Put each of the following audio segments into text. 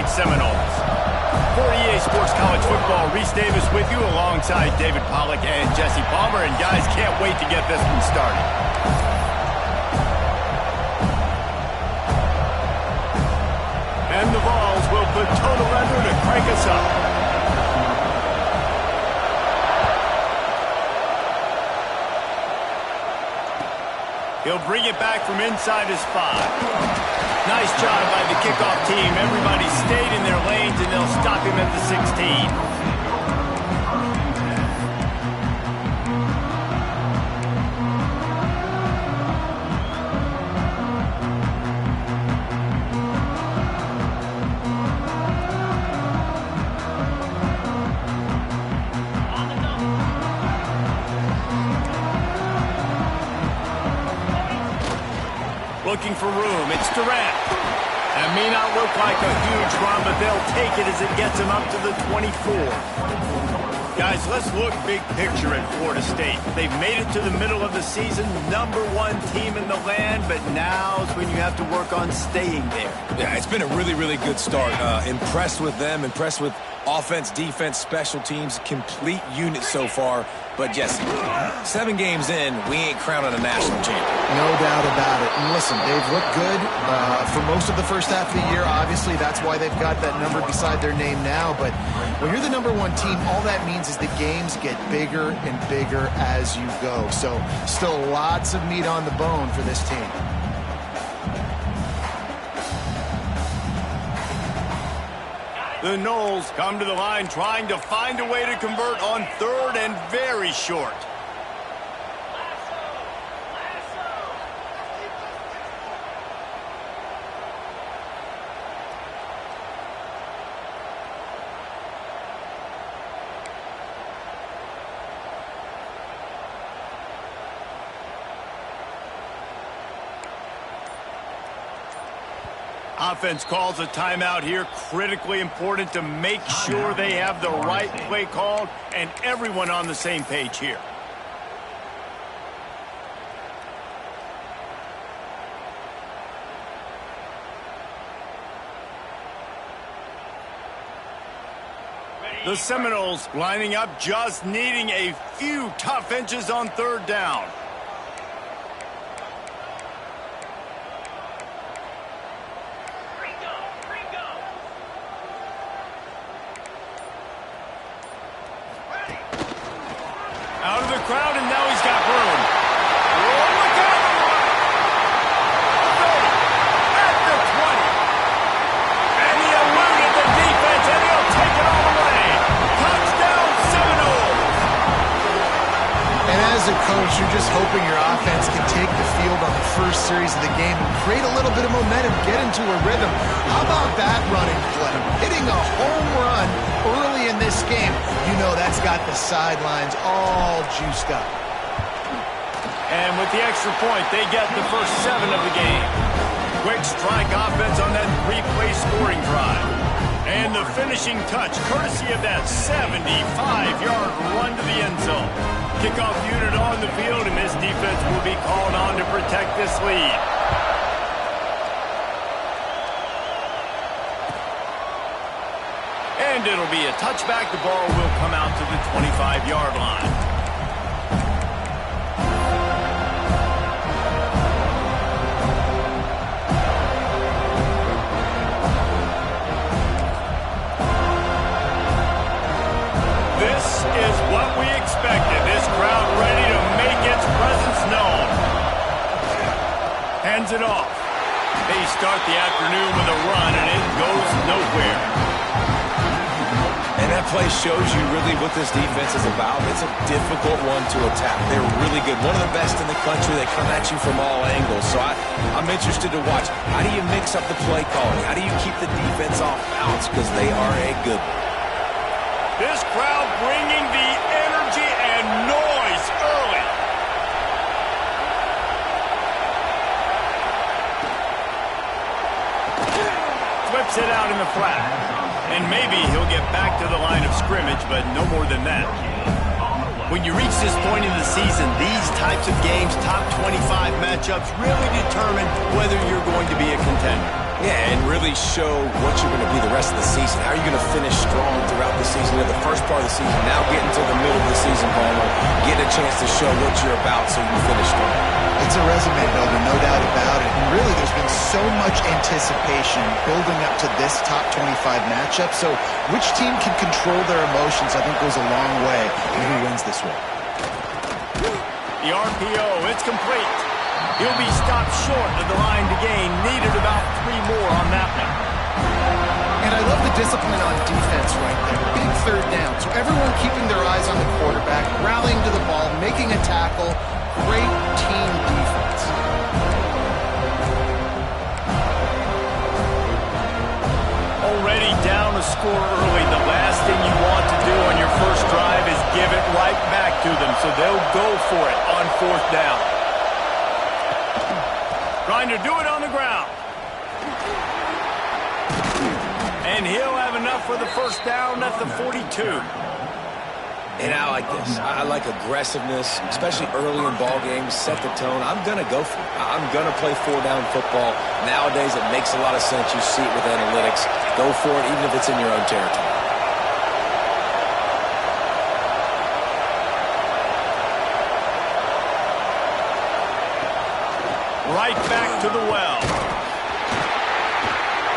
State Seminoles. For EA Sports College Football, Reese Davis with you alongside David Pollack and Jesse Palmer. And guys, can't wait to get this one started. And the Vols will put total under to crank us up. He'll bring it back from inside his 5. Nice job by the kickoff team. Everybody stayed in their lanes, and they'll stop him at the 16. Looking for room. It's Durant. That may not look like a huge run, but they'll take it as it gets him up to the 24. Guys, let's look big picture at Florida State. They've made it to the middle of the season, #1 team in the land, but now's when you have to work on staying there. Yeah, it's been a really, really good start. Impressed with them, impressed with offense, defense, special teams, complete unit so far. But, Jesse, 7 games in, we ain't crowning a national champion. No doubt about it. And listen, they've looked good for most of the first half of the year. Obviously, that's why they've got that number beside their name now. But when you're the #1 team, all that means is the games get bigger and bigger as you go. So still lots of meat on the bone for this team. The Noles come to the line trying to find a way to convert on 3rd and very short. Offense calls a timeout here. Critically important to make sure they have the right play called and everyone on the same page here. The Seminoles lining up, just needing a few tough inches on 3rd down. Out of the crowd, and now he's got room. Oh, look out! 30, at the 20. And he eluded the defense, and he'll take it all the way. Touchdown, Seminoles! And as a coach, you're just hoping your offense can take the field on the first series of the game and create a little bit of momentum, get into a rhythm. How about that running play? Hitting a home run early in this game. You know that's got the sidelines all juiced up. And with the extra point, they get the first 7 of the game. Quick strike offense on that 3-play scoring drive. And the finishing touch, courtesy of that 75-yard run to the end zone. Kickoff unit on the field, and this defense will be called on to protect this lead. And it'll be a touchback. The ball will come out to the 25-yard line. This is what we expected. This crowd ready to make its presence known. Hands it off. They start the afternoon with a run, and it goes nowhere. And that play shows you really what this defense is about. It's a difficult one to attack. They're really good. One of the best in the country. They come at you from all angles. So I'm interested to watch. How do you mix up the play calling? How do you keep the defense off balance? Because they are a good one. This crowd bringing the energy and noise early. Flips it out in the flat. And maybe he'll get back to the line of scrimmage, but no more than that. When you reach this point in the season, these types of games, top 25 matchups, really determine whether you're going to be a contender. Yeah, and really show what you're going to be the rest of the season. How are you going to finish strong throughout the season? You know, the first part of the season, now getting to the middle of the season, Palmer, getting a chance to show what you're about so you can finish strong. It's a resume builder, no doubt about it. And really, there's been so much anticipation building up to this top 25 matchup. So which team can control their emotions, I think, goes a long way in who wins this one. The RPO, it's complete. He'll be stopped short of the line to gain. Needed about 3 more on that one. And I love the discipline on defense right there. Big third down. So everyone keeping their eyes on the quarterback, rallying to the ball, making a tackle. Great team defense. Already down a score early. The last thing you want to do on your first drive is give it right back to them. So they'll go for it on 4th down. Trying to do it on the ground. And he'll have enough for the first down at the 42. And I like this. I like aggressiveness, especially early in ball games. Set the tone. I'm going to go for it. I'm going to play 4-down football. Nowadays, it makes a lot of sense. You see it with analytics. Go for it, even if it's in your own territory. Right back to the well.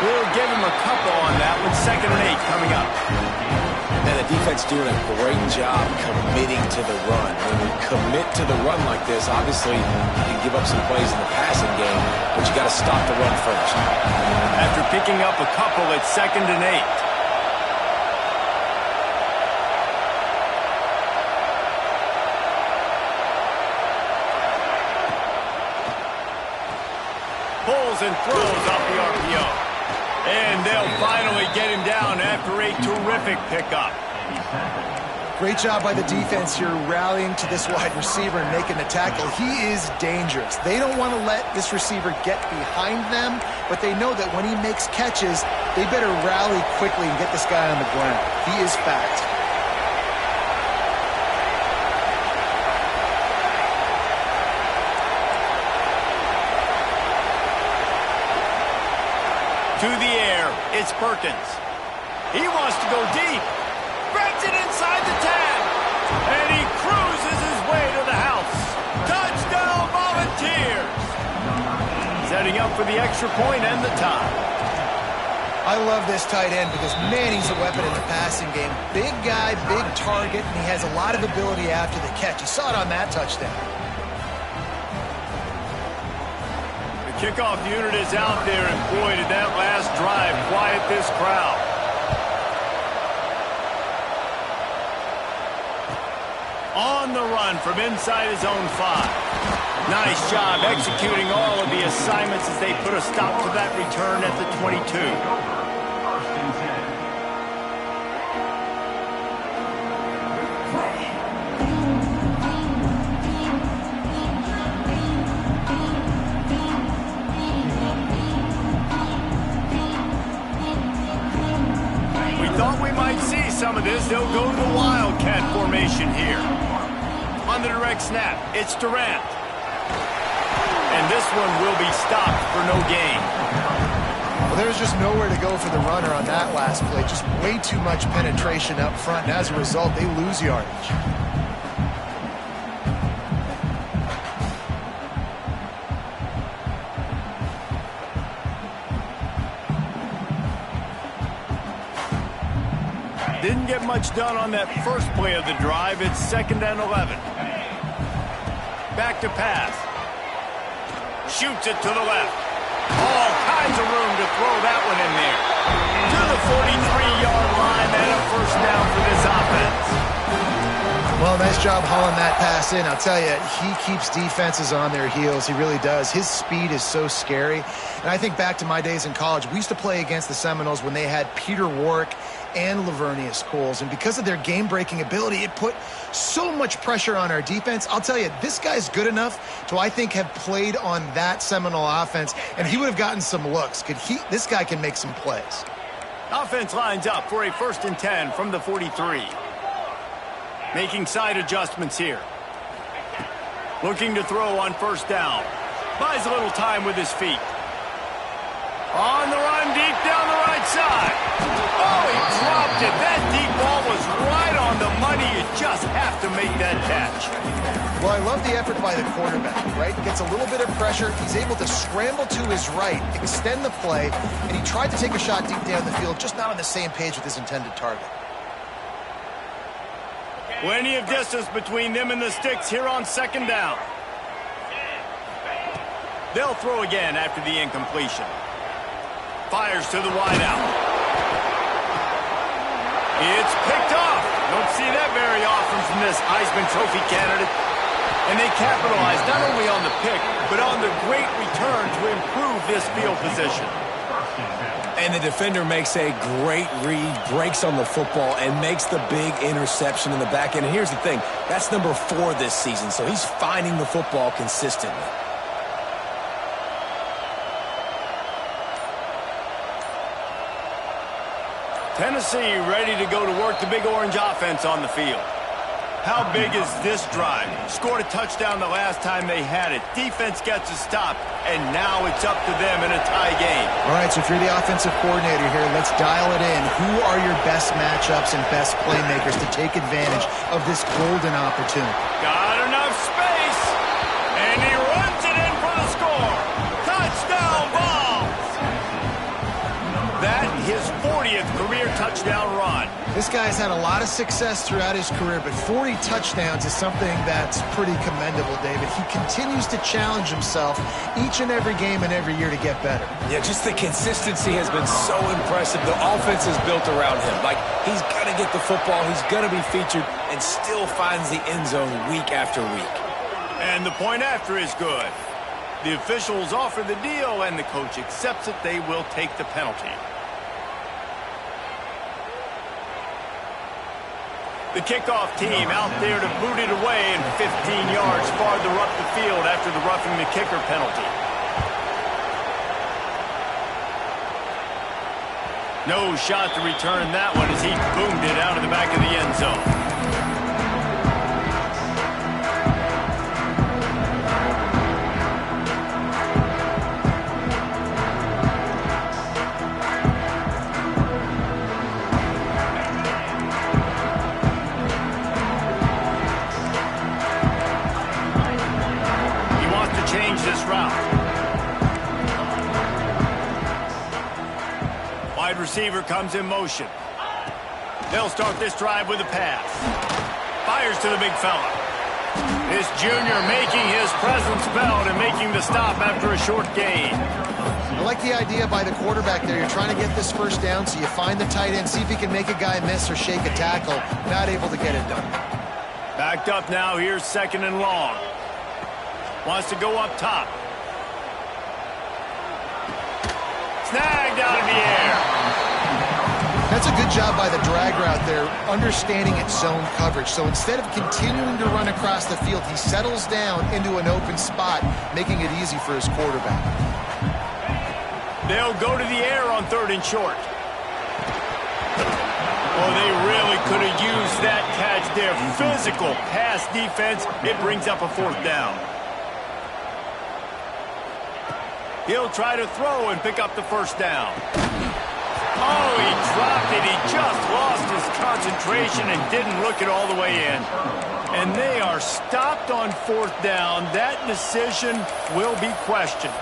We'll give him a couple on that one. 2nd and 8 coming up. And the defense doing a great job committing to the run. When you commit to the run like this, obviously you can give up some plays in the passing game, but you got to stop the run first. After picking up a couple, it's 2nd and 8. Pulls and throws off the RPO. And they'll finally get him down after a terrific pickup. Great job by the defense here, rallying to this wide receiver and making the tackle. He is dangerous. They don't want to let this receiver get behind them, but they know that when he makes catches, they better rally quickly and get this guy on the ground. He is fact. To the air, it's Perkins. He wants to go deep. Spreads it inside the 10. And he cruises his way to the house. Touchdown, Volunteers. Setting up for the extra point and the tie. I love this tight end because, man, he's a weapon in the passing game. Big guy, big target, and he has a lot of ability after the catch. You saw it on that touchdown. Kickoff unit is out there, and boy, did that last drive quiet this crowd. On the run from inside his own 5. Nice job executing all of the assignments as they put a stop to that return at the 22. Some of this, they'll go to the Wildcat formation here. On the direct snap, it's Durant. And this one will be stopped for no gain. Well, there's just nowhere to go for the runner on that last play. Just way too much penetration up front, and as a result, they lose yardage. Didn't get much done on that first play of the drive. It's 2nd and 11. Back to pass. Shoots it to the left. All kinds of room to throw that one in there. To the 43-yard line and a first down for this offense. Well, nice job hauling that pass in. I'll tell you, he keeps defenses on their heels. He really does. His speed is so scary. And I think back to my days in college. We used to play against the Seminoles when they had Peter Warwick and Lavernius Coles. And because of their game-breaking ability, it put so much pressure on our defense. I'll tell you, this guy's good enough to, I think, have played on that Seminole offense, and he would have gotten some looks. This guy can make some plays. Offense lines up for a 1st and 10 from the 43. Making side adjustments here. Looking to throw on 1st down. Buys a little time with his feet. On the run, deep down the right side. Oh, he dropped it. That deep ball was right on the money. You just have to make that catch. Well, I love the effort by the quarterback, right? Gets a little bit of pressure. He's able to scramble to his right, extend the play, and he tried to take a shot deep down the field, just not on the same page with his intended target. Plenty of distance between them and the sticks here on second down. They'll throw again after the incompletion. Fires to the wideout. It's picked off. Don't see that very often from this Heisman Trophy candidate. And they capitalize not only on the pick, but on the great return to improve this field position. And the defender makes a great read, breaks on the football, and makes the big interception in the back end. And here's the thing, that's number 4 this season, so he's finding the football consistently. Tennessee ready to go to work the Big Orange offense on the field. How big is this drive? Scored a touchdown the last time they had it. Defense gets a stop, and now it's up to them in a tie game. All right, so if you're the offensive coordinator here, let's dial it in. Who are your best matchups and best playmakers to take advantage of this golden opportunity? Got enough space, and he runs it in for the score. Touchdown Vols! That his 40th career touchdown run. This guy's had a lot of success throughout his career, but 40 touchdowns is something that's pretty commendable, David. He continues to challenge himself each and every game and every year to get better. Yeah, just the consistency has been so impressive. The offense is built around him. Like, he's going to get the football, he's going to be featured, and still finds the end zone week after week. And the point after is good. The officials offer the deal, and the coach accepts it. They will take the penalty. The kickoff team out there to boot it away and 15 yards farther up the field after the roughing the kicker penalty. No shot to return that one as he boomed it out of the back of the end zone. Wide receiver comes in motion. They'll start this drive with a pass. Fires to the big fella. This junior making his presence felt and making the stop after a short gain. I like the idea by the quarterback there. You're trying to get this first down, so you find the tight end, see if he can make a guy miss or shake a tackle. Not able to get it done. Backed up now. Here's second and long. Wants to go up top. Snagged out of the air. That's a good job by the drag route there, understanding its zone coverage. So instead of continuing to run across the field, he settles down into an open spot, making it easy for his quarterback. They'll go to the air on 3rd and short. Oh, they really could have used that catch there. Physical pass defense. It brings up a 4th down. He'll try to throw and pick up the first down. Oh, he dropped it. He just lost his concentration and didn't look it all the way in. And they are stopped on 4th down. That decision will be questioned.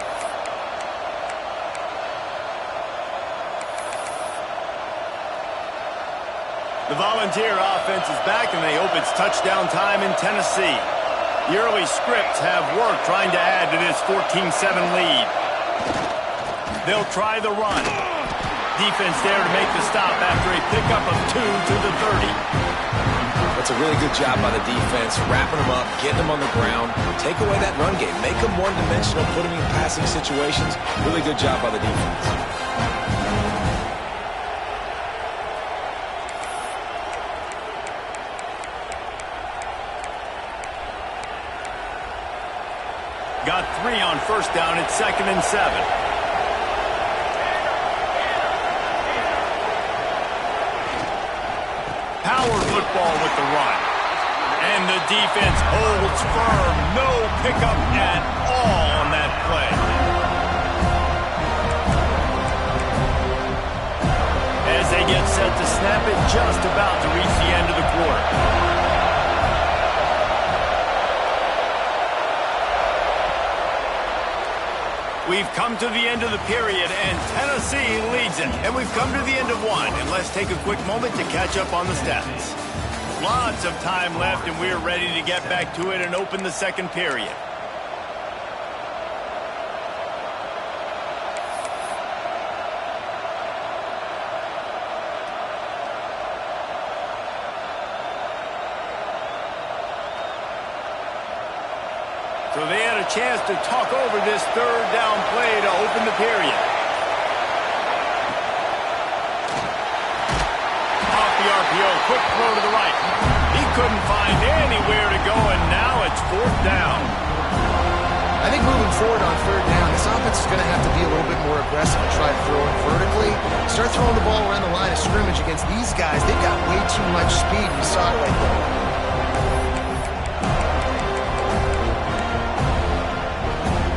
The Volunteer offense is back, and they hope it's touchdown time in Tennessee. The early scripts have worked trying to add to this 14-7 lead. They'll try the run. Defense there to make the stop after a pickup of 2 to the 30. That's a really good job by the defense, wrapping them up, getting them on the ground, take away that run game, make them one-dimensional, put them in passing situations. Really good job by the defense. Got 3 on first down. It's 2nd and 7. Power football with the run. And the defense holds firm. No pickup at all on that play. set to snap it, just about to reach the end of the quarter. We've come to the end of the period, and Tennessee leads it. And we've come to the end of one, and let's take a quick moment to catch up on the stats. Lots of time left, and we're ready to get back to it and open the second period. So they had a chance to talk over this third down play to open the period. Off the RPO, quick throw to the right. He couldn't find anywhere to go, and now it's fourth down. I think moving forward on third down, this offense is going to have to be a little bit more aggressive and try to throw it vertically. Start throwing the ball around the line of scrimmage against these guys. They've got way too much speed. You saw it right there.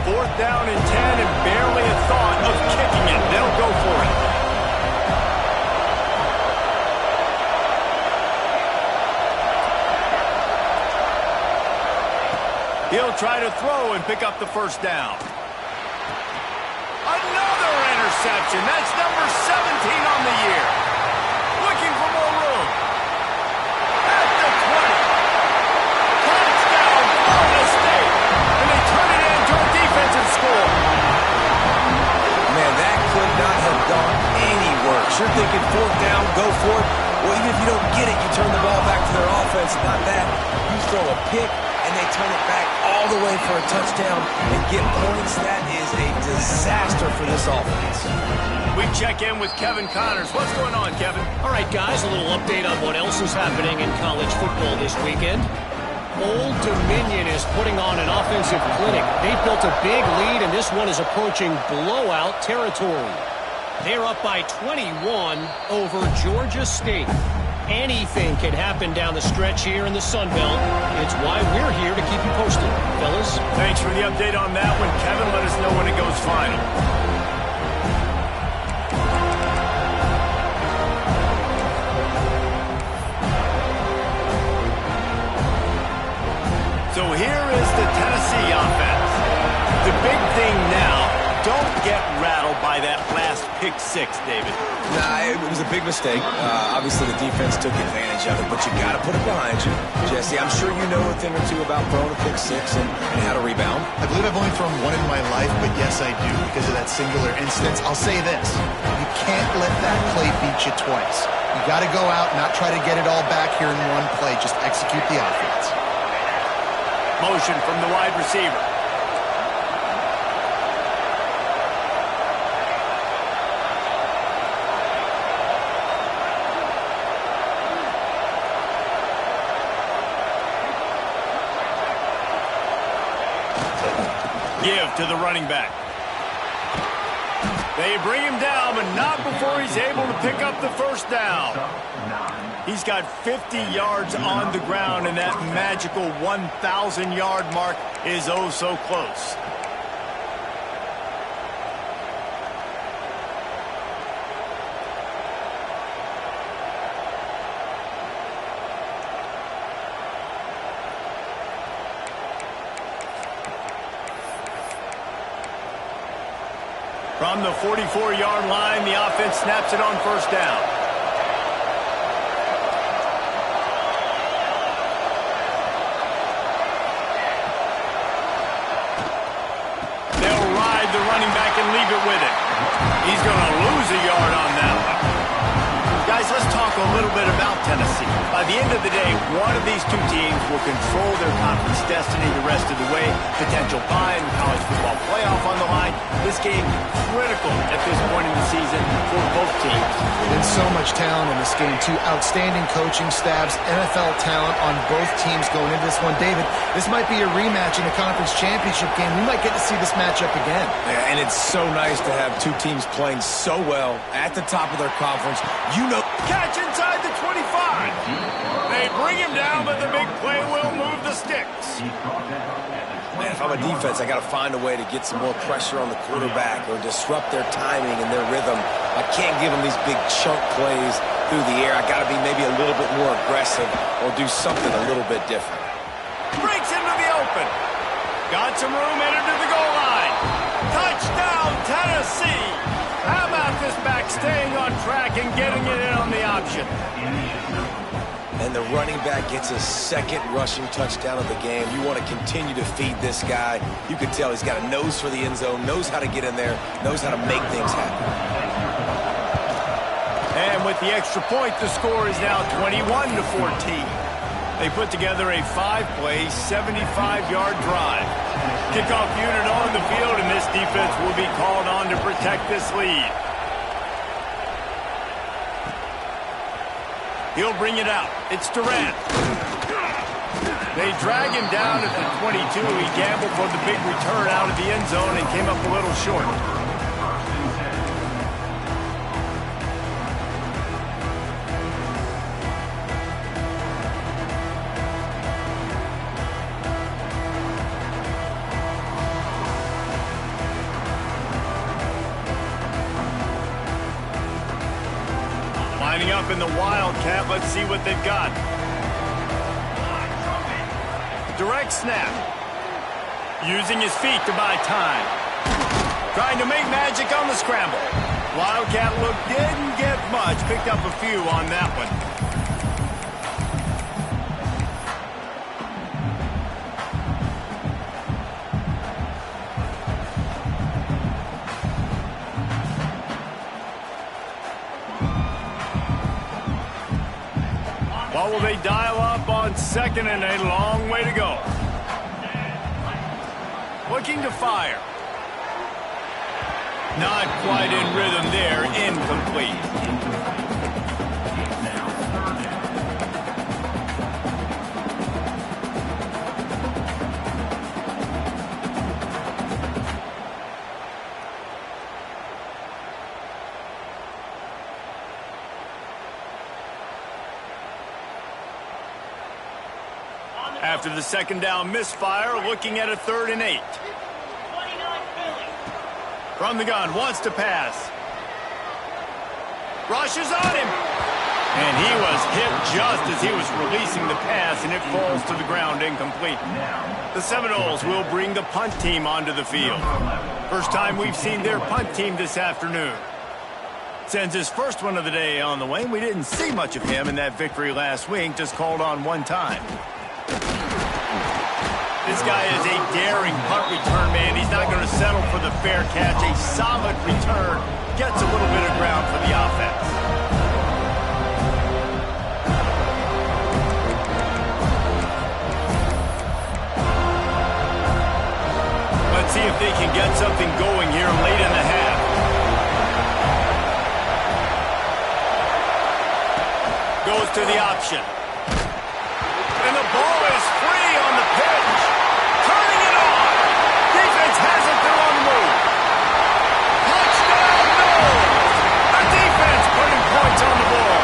Fourth down and 10, and barely a thought of kicking it. They'll go for it. He'll try to throw and pick up the first down. Another interception. That's number 17 on the year. Looking for more room. At the 20. Touchdown, Florida State. And they turn it into a defensive score. Man, that could not have gone any worse. You're thinking fourth down, go for it. Well, even if you don't get it, you turn the ball back to their offense. Not that. You throw a pick, and they turn it back all the way for a touchdown and get points. That is a disaster for this offense. We check in with Kevin Connors. What's going on, Kevin? All right, guys, a little update on what else is happening in college football this weekend. Old Dominion is putting on an offensive clinic. They've built a big lead, and this one is approaching blowout territory. They're up by 21 over Georgia State. Anything can happen down the stretch here in the Sun Belt. It's why we're here to keep you posted, fellas. Thanks for the update on that one, Kevin. Let us know when it goes final. So here is the Tennessee offense. The big thing now, don't get rattled by that last pick six, David. Nah, it was a big mistake. Obviously, the defense took advantage of it, but you got to put it behind you. Jesse, I'm sure you know a thing or two about throwing a pick six and how to rebound. I believe I've only thrown one in my life, but yes, I do because of that singular instance. I'll say this. You can't let that play beat you twice. You got to go out, not try to get it all back here in one play. Just execute the offense. Motion from the wide receiver. Give to the running back. They bring him down, but not before he's able to pick up the first down. He's got 50 yards on the ground, and that magical 1,000-yard mark is oh so close. From the 44-yard line, the offense snaps it on first down. They'll ride the running back and leave it with it. He's going to lose a yard on that one. Guys, let's talk a little bit about Tennessee. By the end of the day, one of these two teams will control their conference destiny the rest of the way. Potential bye in the college football playoff on the line. This game critical at this point in the season for both teams. There's so much talent in this game, too. Outstanding coaching staffs, NFL talent on both teams going into this one. David, this might be a rematch in the conference championship game. We might get to see this matchup again. Yeah, and it's so nice to have two teams playing so well at the top of their conference. You know, catch it. inside the 25. They bring him down, but the big play will move the sticks. Man, if I'm a defense, I got to find a way to get some more pressure on the quarterback or disrupt their timing and their rhythm. I can't give them these big chunk plays through the air. I got to be maybe a little bit more aggressive or do something a little bit different. Breaks into the open. Got some room, entered to the goal line. Touchdown, Tennessee. How about this back staying on track and getting it in on the option? And the running back gets his second rushing touchdown of the game. You want to continue to feed this guy. You can tell he's got a nose for the end zone, knows how to get in there, knows how to make things happen. And with the extra point, the score is now 21-14. They put together a 5-play, 75-yard drive. Kickoff unit on the field, and this defense will be called on to protect this lead. He'll bring it out. It's Durant. They drag him down at the 22. He gambled for the big return out of the end zone and came up a little short. Lining up in the Wildcat. Let's see what they've got. Direct snap. Using his feet to buy time. Trying to make magic on the scramble. Wildcat look didn't get much. Picked up a few on that one. What will they dial up on second and a long way to go? Looking to fire. Not quite in rhythm there. Incomplete. After the second down misfire, looking at a 3rd and 8. From the gun, wants to pass. Rushes on him. And he was hit just as he was releasing the pass, and it falls to the ground incomplete. The Seminoles will bring the punt team onto the field. First time we've seen their punt team this afternoon. Sends his first one of the day on the wing. We didn't see much of him in that victory last week, just called on one time. This guy is a daring punt return man. He's not going to settle for the fair catch. A solid return. Gets a little bit of ground for the offense. Let's see if they can get something going here late in the half. Goes to the option. And the ball is free on the pitch. Turning it on. Defense has it. They're on the move. Touchdown, no. The defense putting points on the board.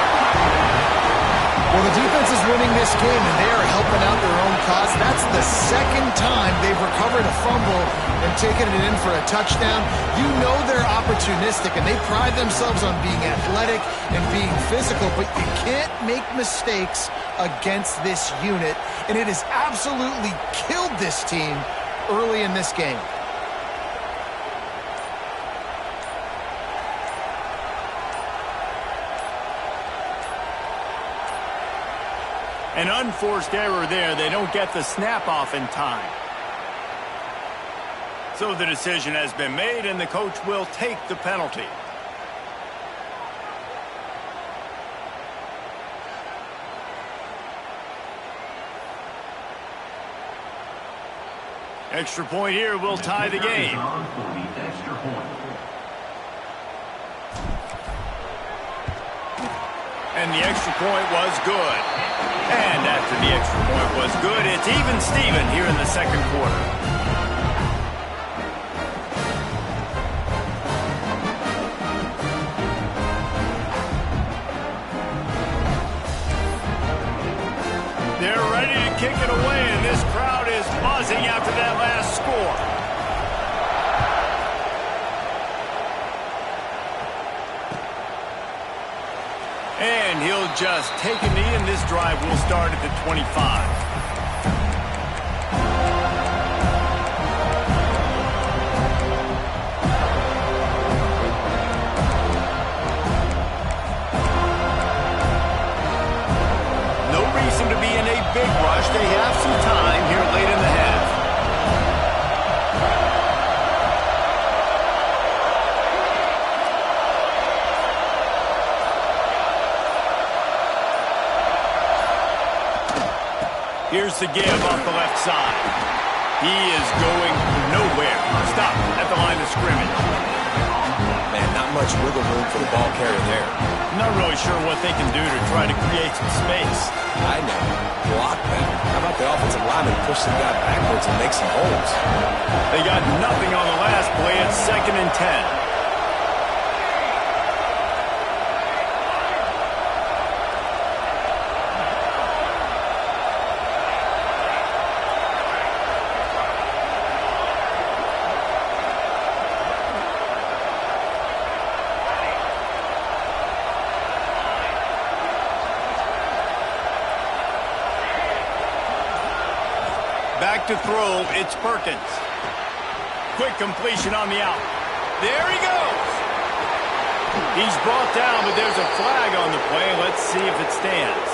Well, the defense is winning this game, and they are helping out their own cause. That's the second time they've recovered a fumble and taken it in for a touchdown. You know they're opportunistic, and they pride themselves on being athletic and being physical, but you can't make mistakes against this unit, and it has absolutely killed this team early in this game. An unforced error there. They don't get the snap off in time. So the decision has been made, and the coach will take the penalty. Extra point here will tie the game. And the extra point was good. And after the extra point was good, it's even Steven here in the second quarter. They're ready to kick it away, and this crowd is buzzing after that last score. And he'll just take a knee, and this drive will start at the 25. To be in a big rush. They have some time here late in the half. Here's the give off the left side. He is going nowhere. Stop at the line of scrimmage. Man, not much wiggle room for the ball carrier there. Not really sure what they can do to try to create some space. I know. Block that. How about the offensive lineman push the guy backwards and make some holes? They got nothing on the last play. It's 2nd and 10. Back to throw, it's Perkins. Quick completion on the out. There he goes. He's brought down, but there's a flag on the play. Let's see if it stands.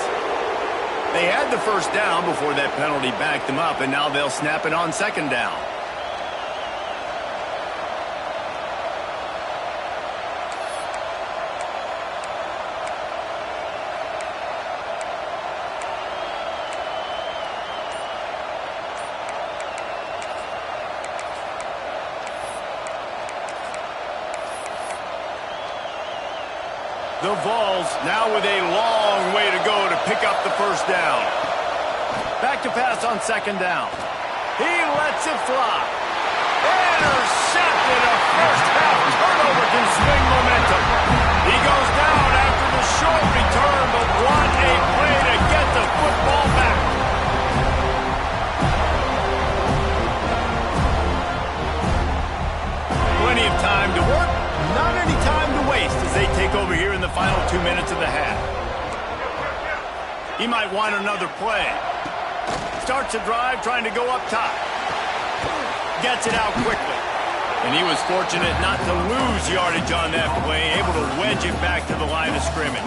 They had the first down before that penalty backed them up, and now they'll snap it on 2nd down. The Vols now with a long way to go to pick up the first down. Back to pass on 2nd down. He lets it fly. Intercepted. A first half turnover can swing momentum. He goes down after the short return, but what a play to get the football back. Plenty of time to work. Not any time to waste as they take over here in the final 2 minutes of the half. He might want another play. Starts a drive trying to go up top. Gets it out quickly. And he was fortunate not to lose yardage on that play, able to wedge it back to the line of scrimmage.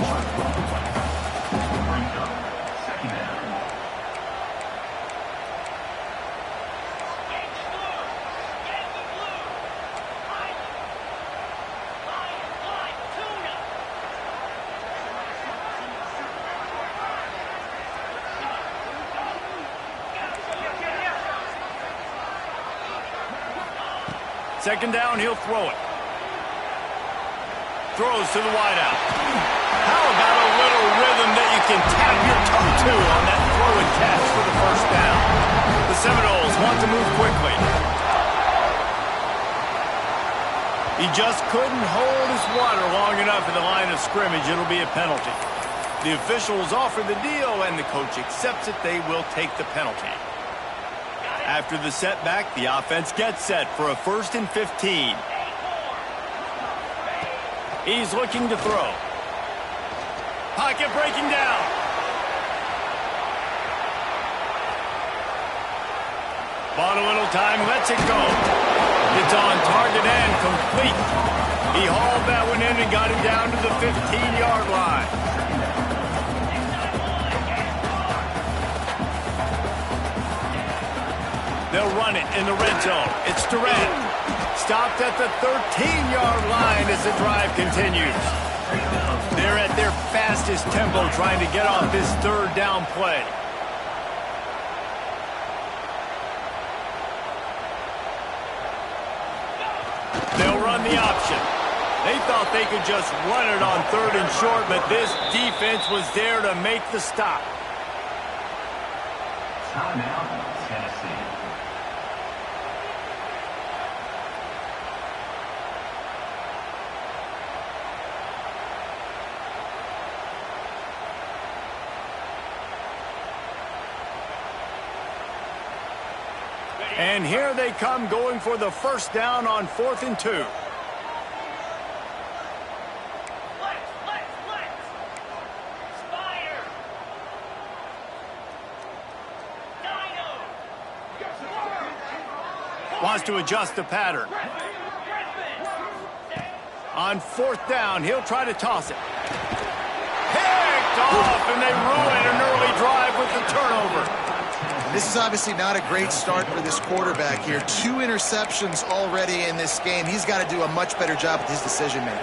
Second down, he'll throw it. Throws to the wideout. How about a little rhythm that you can tap your toe to on that throw and catch for the first down? The Seminoles want to move quickly. He just couldn't hold his water long enough in the line of scrimmage. It'll be a penalty. The officials offer the deal, and the coach accepts it. They will take the penalty. After the setback, the offense gets set for a 1st and 15. He's looking to throw. Pocket breaking down. Bought a little time, lets it go. It's on target and complete. He hauled that one in and got it down to the 15-yard line. They'll run it in the red zone. It's Durant. Stopped at the 13-yard line as the drive continues. They're at their fastest tempo trying to get off this 3rd down play. They'll run the option. They thought they could just run it on 3rd and short, but this defense was there to make the stop. Timeout, Tennessee. And here they come going for the first down on 4th and 2. Wants to adjust the pattern. On 4th down, he'll try to toss it. Picked off, and they ruin an early drive with the turnover. This is obviously not a great start for this quarterback here. 2 interceptions already in this game. He's got to do a much better job with his decision-making.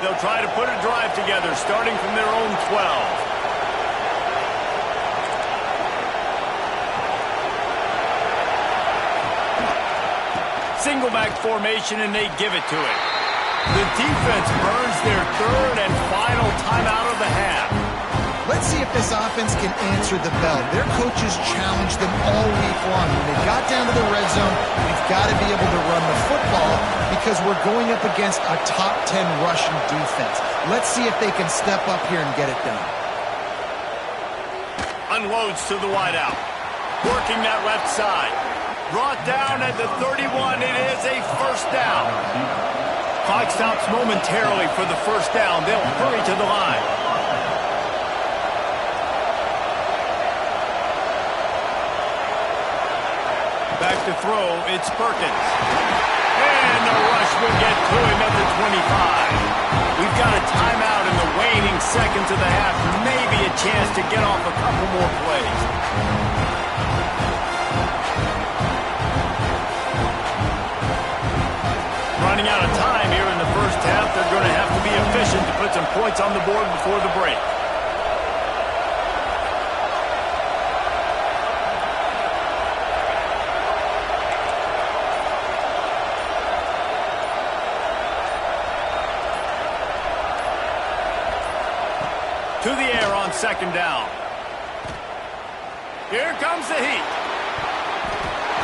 They'll try to put a drive together, starting from their own 12. Single back formation, and they give it to it. The defense earns their 3rd and final timeout of the half. Let's see if this offense can answer the bell. Their coaches challenged them all week long. When they got down to the red zone, we've got to be able to run the football because we're going up against a top 10 rushing defense. Let's see if they can step up here and get it done. Unloads to the wideout. Working that left side. Brought down at the 31. It is a first down. Clock stops momentarily for the first down. They'll hurry to the line. Back to throw. It's Perkins. And the rush will get to him at the 25. We've got a timeout in the waning seconds of the half. Maybe a chance to get off a couple more plays. Running out of time here in the first half. They're going to have to be efficient to put some points on the board before the break. To the air on 2nd down. Here comes the heat.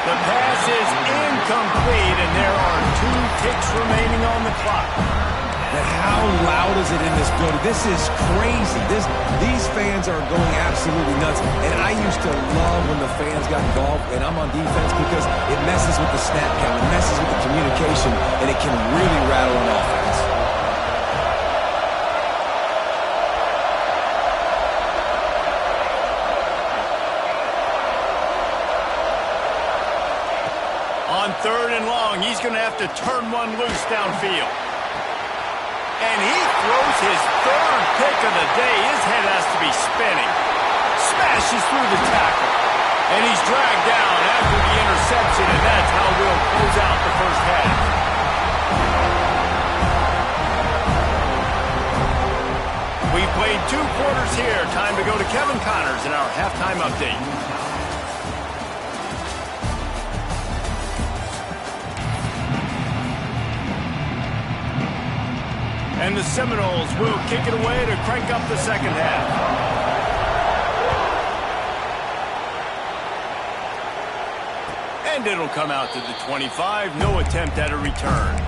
The pass is incomplete, and there are 2 ticks remaining on the clock. And how loud is it in this building? This is crazy. These fans are going absolutely nuts. And I used to love when the fans got involved, and I'm on defense, because it messes with the snap count, it messes with the communication, and it can really rattle an offense. On 3rd and long, he's going to have to turn one loose downfield. And he throws his 3rd pick of the day. His head has to be spinning. Smashes through the tackle. And he's dragged down after the interception, and that's how we'll close out the first half. We've played 2 quarters here. Time to go to Kevin Connors in our halftime update. And the Seminoles will kick it away to crank up the second half. And it'll come out to the 25. No attempt at a return.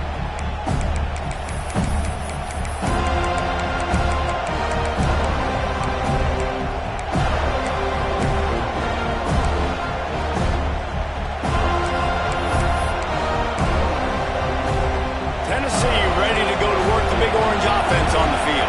Orange offense on the field.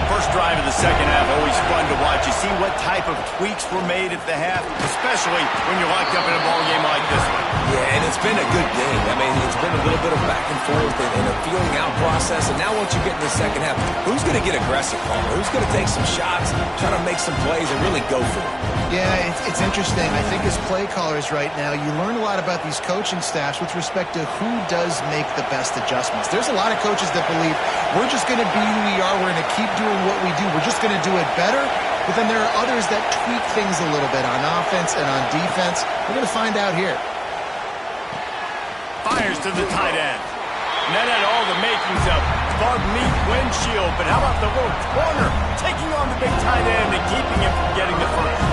First drive of the second half, always fun to watch. You see what type of tweaks were made at the half, especially when you're locked up in a ball game like this one. Yeah, and it's been a good game. I mean, it's been a little bit of back and forth and a feeling out process. And now once you get in the second half, who's going to get aggressive, Palmer? Who's going to take some shots, try to make some plays, and really go for it? Yeah, it's interesting. I think as play callers right now, you learn a lot about these coaching staffs with respect to who does make the best adjustments. There's a lot of coaches that believe we're just going to be who we are. We're going to keep doing what we do. We're just going to do it better. But then there are others that tweak things a little bit on offense and on defense. We're going to find out here. Fires to the tight end. And that had all the makings of bug meat windshield. But how about the little corner taking on the big tight end and keeping him from getting the first?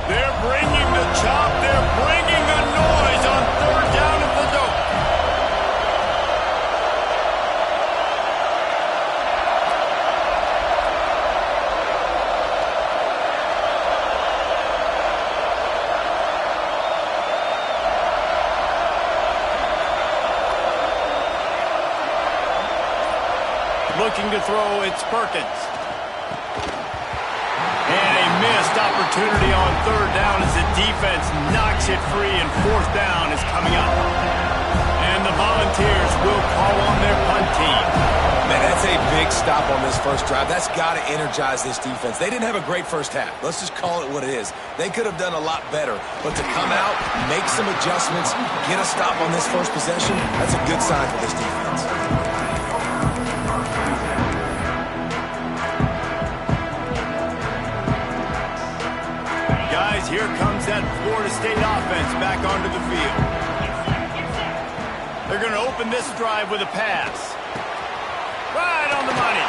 They're bringing the chop. They're bringing the noise on 3rd down at the dope. looking to throw. It's Perkins. And a missed opportunity on third down as the defense knocks it free, and fourth down is coming up. And the Volunteers will call on their punt team. Man, that's a big stop on this first drive. That's got to energize this defense. They didn't have a great first half. Let's just call it what it is. They could have done a lot better. But to come out, make some adjustments, get a stop on this first possession, that's a good sign for this defense. Guys, here comes that Florida State offense back onto the field. They're going to open this drive with a pass. Right on the money.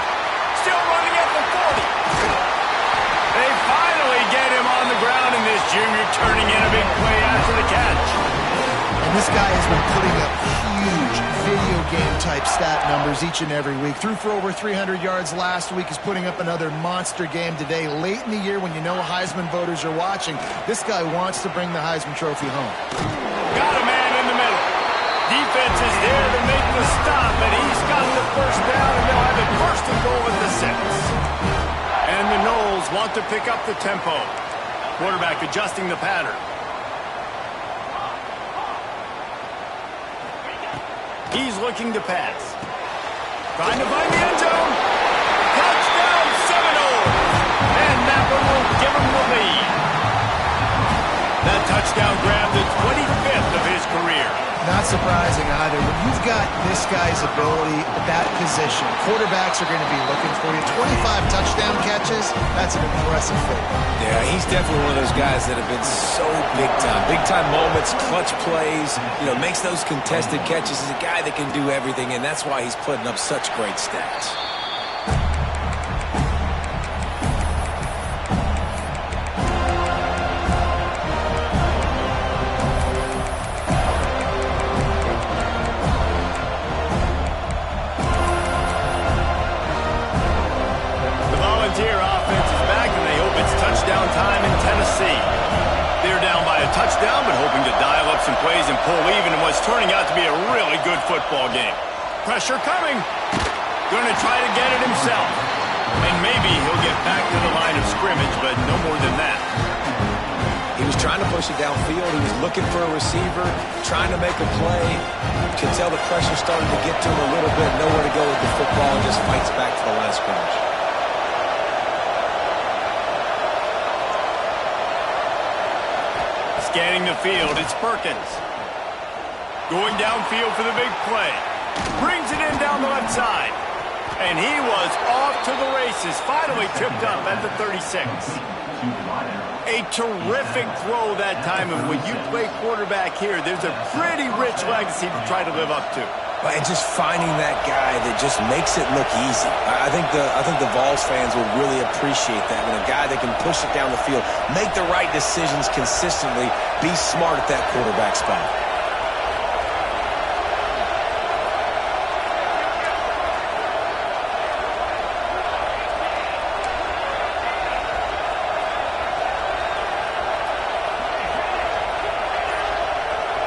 Still running at the 40. They finally get him on the ground, and this junior turning in a big play after the catch. And this guy has been putting up huge video game-type stat numbers each and every week. Threw for over 300 yards last week. He's putting up another monster game today. Late in the year when you know Heisman voters are watching, this guy wants to bring the Heisman Trophy home. Got a man in the middle. Defense is there to make the stop, and he's got the first down, and they'll have it first and goal at the 6. And the Noles want to pick up the tempo. Quarterback adjusting the pattern. He's looking to pass. Trying to find the end zone. Touchdown, Seminoles. And that one will give him the lead. That touchdown grabbed the 25th of his career. Not surprising either. When you've got this guy's ability at that position, quarterbacks are going to be looking for you. 25 touchdown catches, that's an impressive feat. Yeah, he's definitely one of those guys that have been so big time. Big time moments, clutch plays, makes those contested catches. He's a guy that can do everything, and that's why he's putting up such great stats. Time in Tennessee. They're down by a touchdown, but hoping to dial up some plays and pull even in what's turning out to be a really good football game. Pressure coming. Going to try to get it himself. And maybe he'll get back to the line of scrimmage, but no more than that. He was trying to push it downfield. He was looking for a receiver, trying to make a play. You can tell the pressure started to get to him a little bit. Nowhere to go with the football, and just fights back to the line of scrimmage. Scanning the field, it's Perkins. Going downfield for the big play. Brings it in down the left side. And he was off to the races. Finally tripped up at the 36. A terrific throw that time. And when you play quarterback here, there's a pretty rich legacy to try to live up to. And just finding that guy that just makes it look easy. I think the Vols fans will really appreciate that. When a guy that can push it down the field, make the right decisions consistently, be smart at that quarterback spot.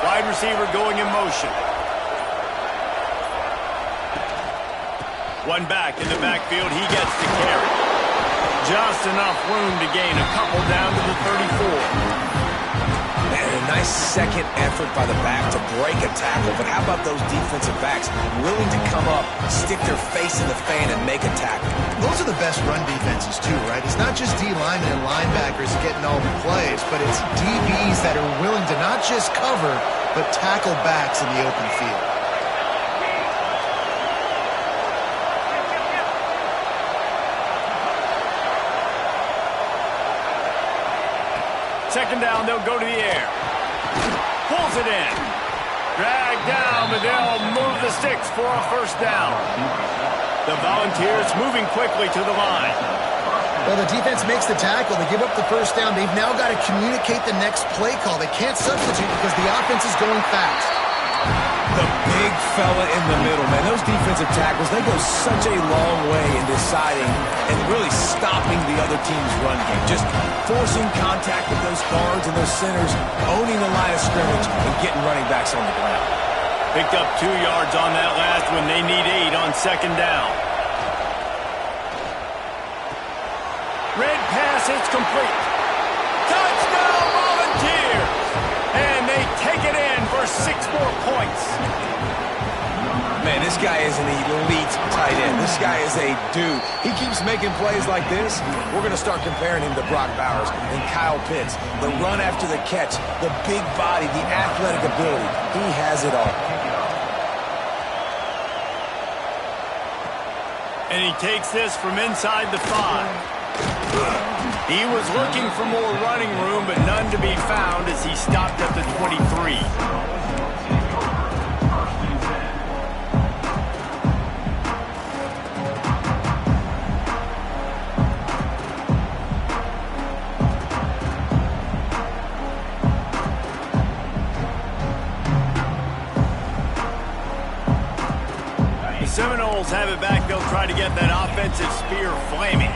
Wide receiver going in motion. One back in the backfield, he gets the carry. Just enough room to gain a couple down to the 34. And a nice second effort by the back to break a tackle. But how about those defensive backs willing to come up, stick their face in the fan, and make a tackle? Those are the best run defenses, too, right? It's not just D linemen and linebackers getting all the plays, but it's DBs that are willing to not just cover, but tackle backs in the open field. Second down, they'll go to the air. Pulls it in. Dragged down, but they'll move the sticks for a first down. The Volunteers moving quickly to the line. Well, the defense makes the tackle. They give up the first down. They've now got to communicate the next play call. They can't substitute because the offense is going fast. The big fella in the middle, man. Those defensive tackles, they go such a long way in deciding and really stopping the other team's run game. Just forcing contact with those guards and those centers, owning the line of scrimmage, and getting running backs on the ground. Picked up 2 yards on that last one. They need 8 on second down. Red pass, it's complete. Touchdown Volunteers! And they take it in for 6 more points. Man, this guy is an elite tight end. This guy is a dude. He keeps making plays like this. We're going to start comparing him to Brock Bowers and Kyle Pitts. The run after the catch, the big body, the athletic ability. He has it all. And he takes this from inside the 5. He was looking for more running room, but none to be found as he stopped at the 23. Seminoles have it back. They'll try to get that offensive spear flaming.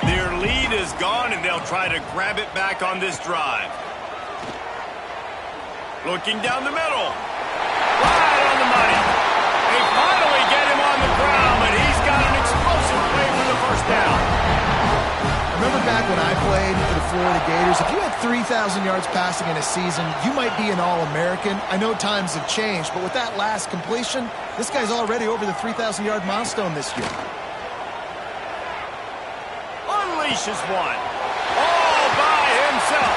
Their lead is gone, and they'll try to grab it back on this drive. Looking down the middle. Right on the money. They finally get him on the ground, but he's got an explosive play for the first down. Remember back when I played for the Florida Gators, if you had 3,000 yards passing in a season, you might be an All-American. I know times have changed, but with that last completion, this guy's already over the 3,000-yard milestone this year. Unleashes one. All by himself.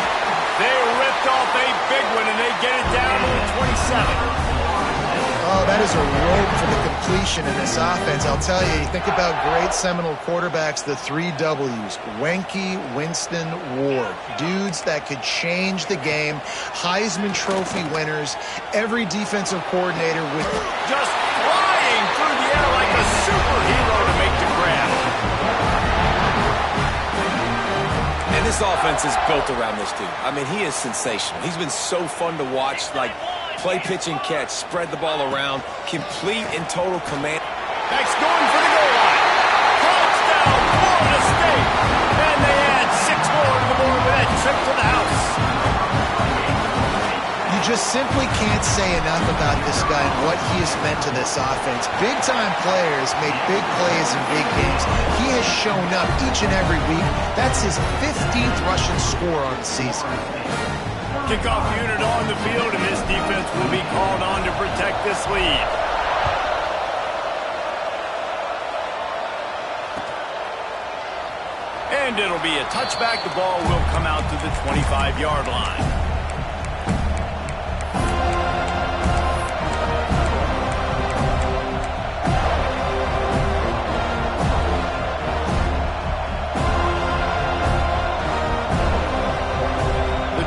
They ripped off a big one, and they get it down to the 27. Oh, that is a rope for the completion in this offense. I'll tell you, you think about great Seminole quarterbacks, the 3 W's, Wenke, Winston, Ward. Dudes that could change the game, Heisman Trophy winners, every defensive coordinator with... Just flying through the air like a superhero to make the grab. And this offense is built around this dude. I mean, he is sensational. He's been so fun to watch, like... Play, pitch, and catch. Spread the ball around. Complete and total command. Next going for the goal line. Touchdown, Florida State. And they add 6 more to the board with that trip to the house. You just simply can't say enough about this guy and what he has meant to this offense. Big-time players make big plays in big games. He has shown up each and every week. That's his 15th rushing score on the season. Kickoff unit on the field, and this defense will be called on to protect this lead. And it'll be a touchback. The ball will come out to the 25-yard line.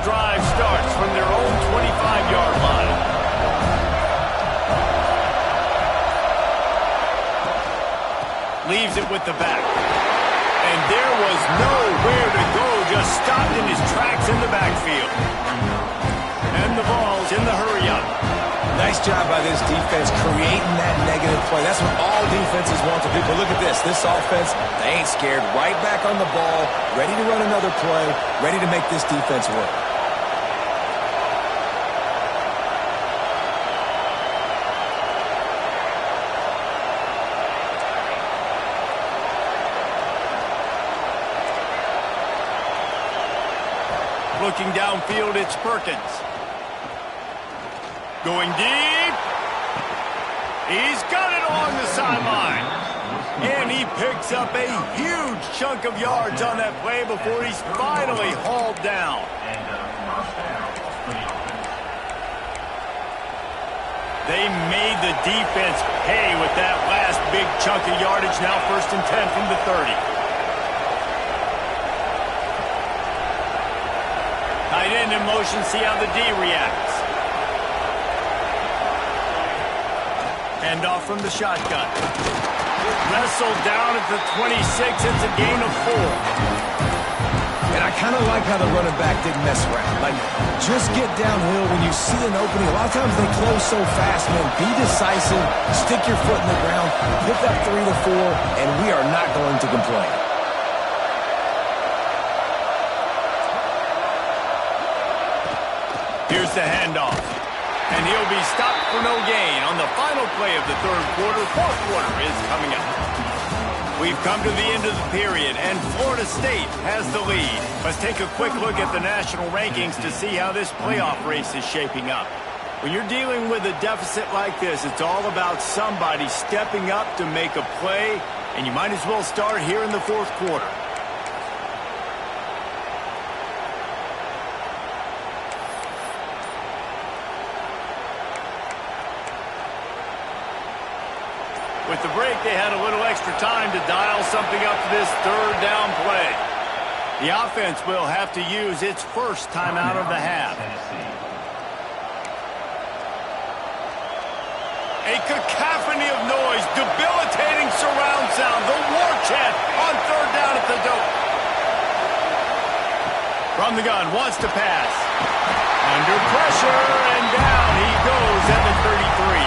Drive starts from their own 25-yard line. Leaves it with the back. And there was nowhere to go, just stopped in his tracks in the backfield. And the ball's in the hurry-up. Nice job by this defense creating that negative play. That's what all defenses want to do. But look at this. This offense, they ain't scared. Right back on the ball, ready to run another play, ready to make this defense work. Looking downfield, it's Perkins. Going deep. He's got it along the sideline. And he picks up a huge chunk of yards on that play before he's finally hauled down. They made the defense pay with that last big chunk of yardage. Now 1st and 10 from the 30. Tight end in motion, see how the D reacts. Hand off from the shotgun. Wrestled down at the 26, it's a gain of 4. And I kind of like how the running back didn't mess around. Like, just get downhill when you see an opening. A lot of times they close so fast, man. Be decisive, stick your foot in the ground, put that 3 to 4, and we are not going to complain. Here's the handoff. And he'll be stopped for no gain on the final play of the 3rd quarter. 4th quarter is coming up. We've come to the end of the period, and Florida State has the lead. Let's take a quick look at the national rankings to see how this playoff race is shaping up. When you're dealing with a deficit like this, it's all about somebody stepping up to make a play, and you might as well start here in the fourth quarter. With the break, they had a little extra time to dial something up for this third down play. The offense will have to use its first timeout of the half. A cacophony of noise, debilitating surround sound, the war chant on third down at the dope. From the gun, wants to pass. Under pressure, and down he goes at the 33.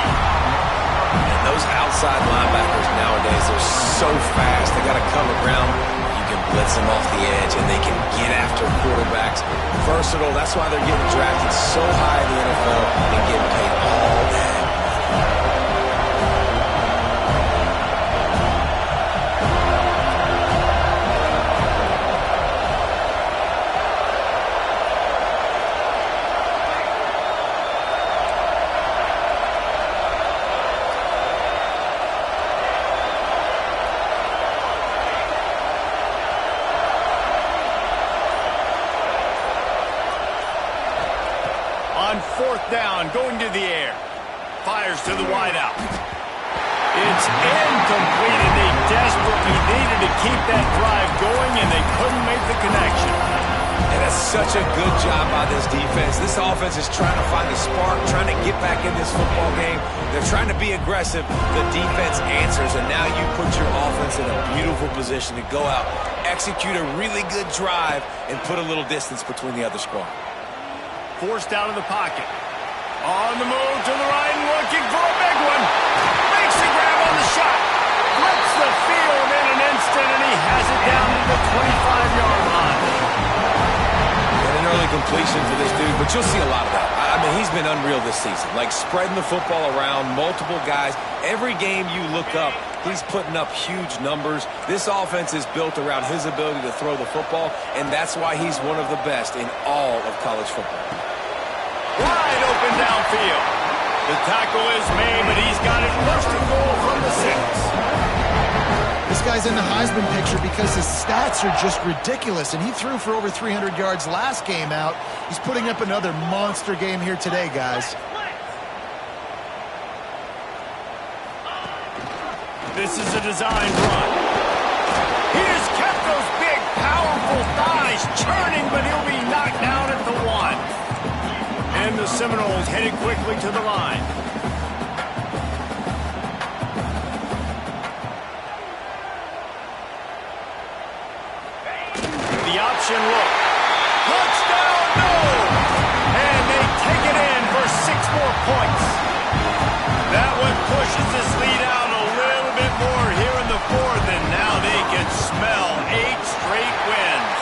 Those outside linebackers nowadays, they're so fast. They got to cover ground. You can blitz them off the edge, and they can get after quarterbacks. Versatile. That's why they're getting drafted so high in the NFL and getting paid all that. Fourth down, going to the air. Fires to the wideout. It's incomplete, and they desperately needed to keep that drive going, and they couldn't make the connection. And that's such a good job by this defense. This offense is trying to find a spark, trying to get back in this football game. They're trying to be aggressive. The defense answers, and now you put your offense in a beautiful position to go out, execute a really good drive, and put a little distance between the other squad. Forced out of the pocket. On the move to the right, looking for a big one. Makes the grab on the shot. Flips the field in an instant, and he has it down to the 25-yard line. And an early completion for this dude, but you'll see a lot of that. I mean, he's been unreal this season. Like, spreading the football around, multiple guys. Every game you look up, he's putting up huge numbers. This offense is built around his ability to throw the football, and that's why he's one of the best in all of college football. Wide open downfield. The tackle is made, but he's got it first and goal from the 6. This guy's in the Heisman picture because his stats are just ridiculous, and he threw for over 300 yards last game out. He's putting up another monster game here today, guys. This is a designed run. He has kept those big, powerful thighs churning, but he'll be knocked down at the 1. And the Seminoles headed quickly to the line. The option look. Touchdown, no! And they take it in for 6 more points. That one pushes this lead out a little bit more here in the 4th, and now they can smell 8 straight wins.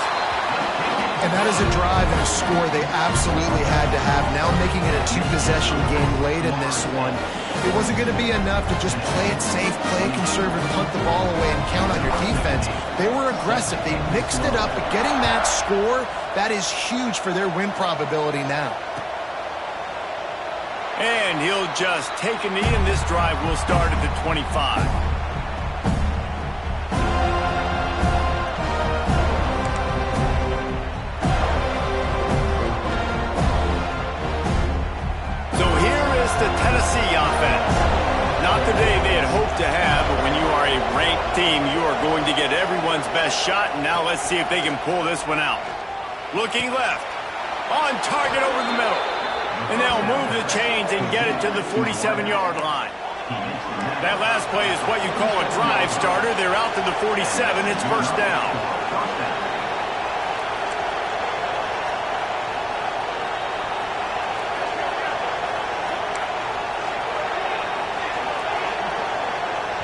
And that is a drive and a score they absolutely had to have. Now making it a 2-possession game late in this one. It wasn't going to be enough to just play it safe, play it conservative, punt the ball away, and count on your defense. They were aggressive. They mixed it up, but getting that score, that is huge for their win probability now. And he'll just take a knee, and this drive will start at the 25. The Tennessee offense. Not the day they had hoped to have, but when you are a ranked team, you are going to get everyone's best shot, and now let's see if they can pull this one out. Looking left. On target over the middle. And they'll move the chains and get it to the 47-yard line. That last play is what you call a drive starter. They're out to the 47. It's first down.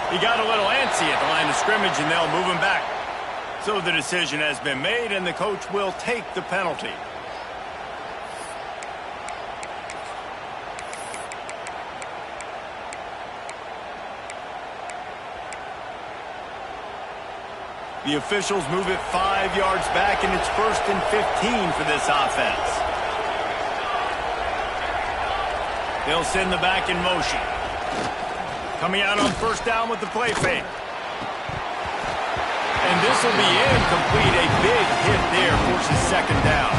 He got a little antsy at the line of scrimmage, and they'll move him back. So the decision has been made, and the coach will take the penalty. The officials move it 5 yards back, and it's 1st and 15 for this offense. They'll send the back in motion. Coming out on 1st down with the play fake. And this will be incomplete. A big hit there forces 2nd down.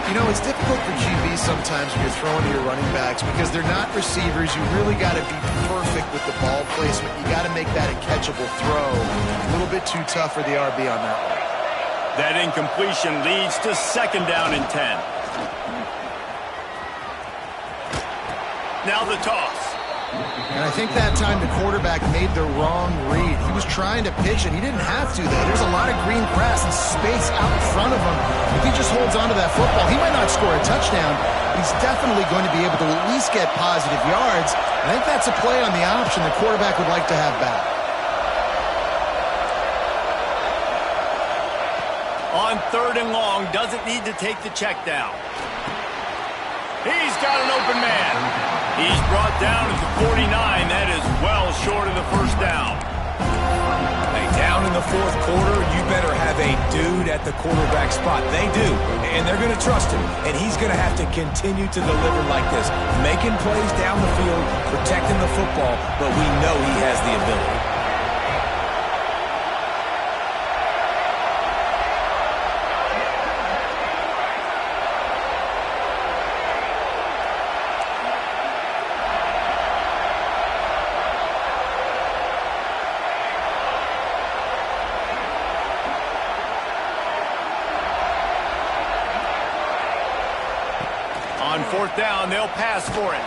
You know, it's difficult for QBs sometimes when you're throwing to your running backs because they're not receivers. You really got to be perfect with the ball placement. You got to make that a catchable throw. A little bit too tough for the RB on that one. That incompletion leads to 2nd down and 10. Now the toss. And I think that time the quarterback made the wrong read. He was trying to pitch, and he didn't have to, though. There's a lot of green grass and space out in front of him. If he just holds on to that football, he might not score a touchdown, but he's definitely going to be able to at least get positive yards. I think that's a play on the option the quarterback would like to have back. On 3rd and long, doesn't need to take the check down. He's got an open man. He's brought down at the 49. That is well short of the 1st down. Hey, down in the 4th quarter, you better have a dude at the quarterback spot. They do, and they're going to trust him. And he's going to have to continue to deliver like this, making plays down the field, protecting the football, but we know he has the ability. On 4th down, they'll pass for it.